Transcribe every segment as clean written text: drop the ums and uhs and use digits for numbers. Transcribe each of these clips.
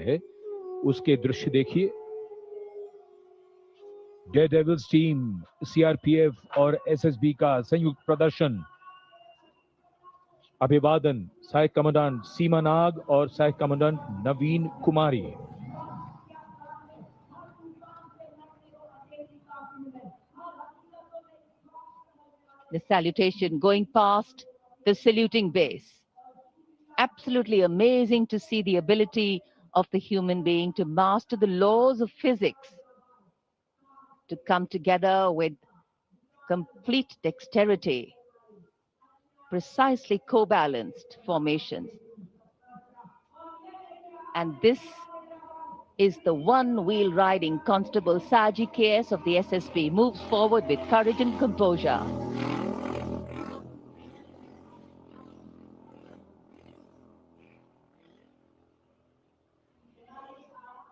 है उसके दृश्य देखिए। डेयरडेविल्स टीम, सीआरपीएफ और एसएसबी का संयुक्त प्रदर्शन। अभिवादन सहायक कमांडेंट सीमा नाग और सहायक commandant Naveen Kumari. The salutation going past the saluting base. Absolutely amazing to see the ability of the human being to master the laws of physics, to come together with complete dexterity, precisely co-balanced formations. And this is the one-wheel riding Constable Saji KS of the SSB, moves forward with courage and composure.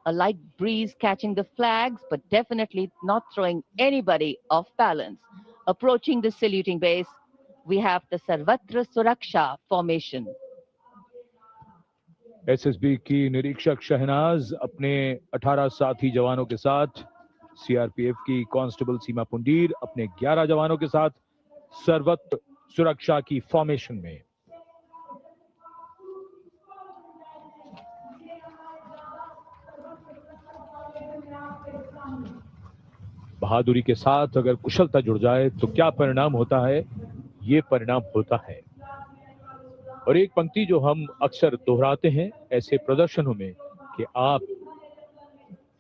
A light breeze catching the flags, but definitely not throwing anybody off balance. Approaching the saluting base, we have the Sarvatra Suraksha formation. SSB की निरीक्षक शहनाज अपने 18 साथी जवानों के साथ, CRPF की constable सीमा पुंडीर अपने 11 जवानों के साथ सर्वत्र सुरक्षा की फॉर्मेशन में। बहादुरी के साथ अगर कुशलता जुड़ जाए तो क्या परिणाम होता है, ये परिणाम होता है। और एक पंक्ति जो हम अक्सर दोहराते हैं ऐसे प्रदर्शनों में कि आप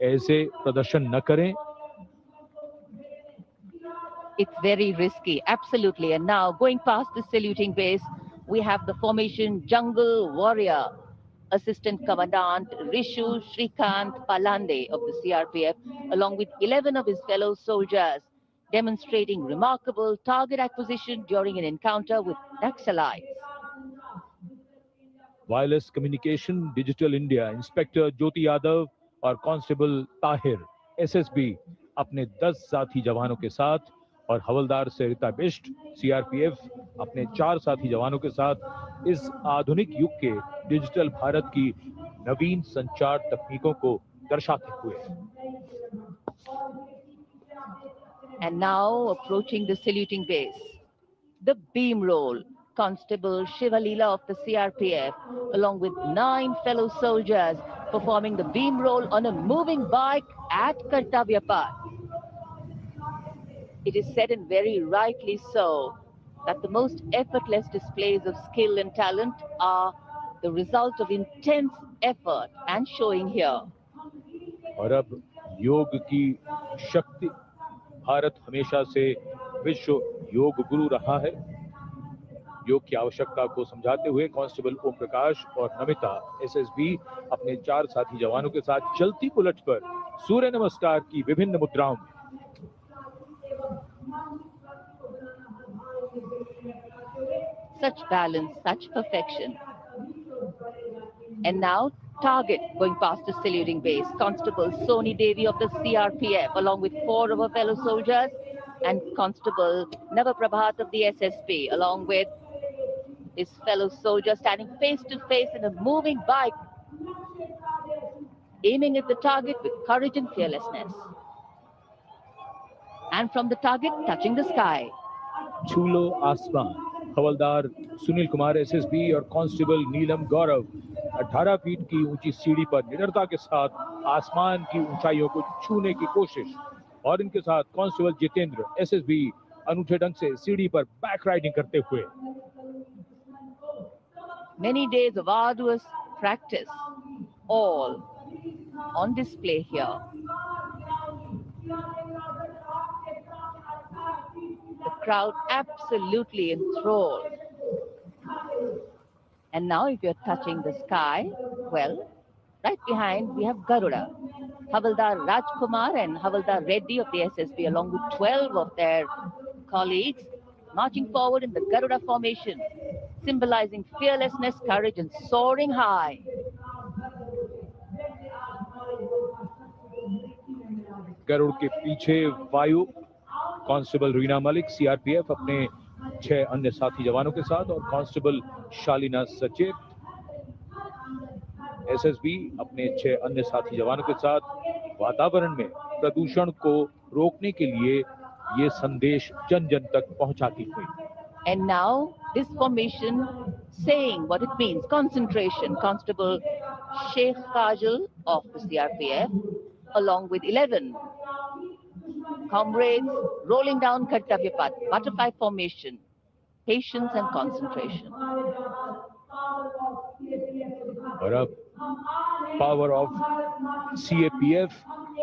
ऐसे प्रदर्शन न करें। It's very risky, absolutely. And now going past the saluting base, we have the formation Jungle Warrior. Assistant Commandant Rishu Shrikant Palande of the CRPF, along with 11 of his fellow soldiers, demonstrating remarkable target acquisition during an encounter with Naxalites. Wireless communication digital India inspector Jyoti Yadav और constable Tahir SSB अपने 10 साथी जवानों के साथ और हवलदार सरिता Bisht CRPF अपने 4 साथी जवानों के साथ इस आधुनिक युग के डिजिटल भारत की नवीन संचार तकनीकों को दर्शाते हुए। And now approaching the saluting base, the beam roll. Constable Shivalila of the CRPF, along with 9 fellow soldiers, performing the beam roll on a moving bike at Kartavya Path. It is said, and very rightly so, that the most effortless displays of skill and talent are the result of intense effort and showing here. और अब योग की शक्ति, भारत हमेशा से विश्व योग गुरु रहा है। योग की आवश्यकता को समझाते हुए कांस्टेबल ओम प्रकाश और नमिता एसएसबी अपने 4 साथी जवानों के साथ चलती पुलट पर सूर्य नमस्कार की विभिन्न मुद्राओं में। Such balance, such perfection. And now target going past the saluting base. Constable Soni Devi of the CRPF, along with 4 of her fellow soldiers, and Constable Navaprabhat of the SSB, along with his fellow soldiers, standing face to face in a moving bike, aiming at the target with courage and fearlessness. And from the target, touching the sky. छूलो आसमान, हवलदार Sunil Kumar SSB और constable नीलम गौरव 18 feet की ऊंची सीढ़ी पर निडरता के साथ आसमान की ऊंचाइयों को छूने की कोशिश। और इनके साथ कांस्टेबल जितेंद्र एसएसबी अनूठे ढंग से सीढ़ी पर बैक राइडिंग करते हुए। Many days of arduous practice, all on display here. The crowd absolutely enthralled. And now if you're touching the sky, well, right behind we have Garuda. Havaldar Rajkumar and Havaldar Reddy of the SSB, along with 12 of their colleagues, marching forward in the Garuda formation, symbolizing fearlessness, courage, and soaring high. Garuda के पीछे वायु constable Reena Malik CRPF अपने 6 अन्य साथी जवानों के साथ और कांस्टेबल शालिना सचेत एसएसबी अपने 6 अन्य साथी जवानों के साथ वातावरण में प्रदूषण को रोकने के लिए ये संदेश जन जन तक पहुंचाती हुई। And now this formation saying what it means, concentration. Constable Sheikh Kajal of the CRPF, along with 11 comrades, rolling down Kartavya Path, butterfly formation, patience and concentration. और अब पावर ऑफ सीएपीएफ,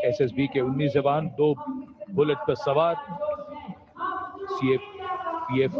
एसएसबी के 19 जवान 2 bullet पर सवार, CAPF की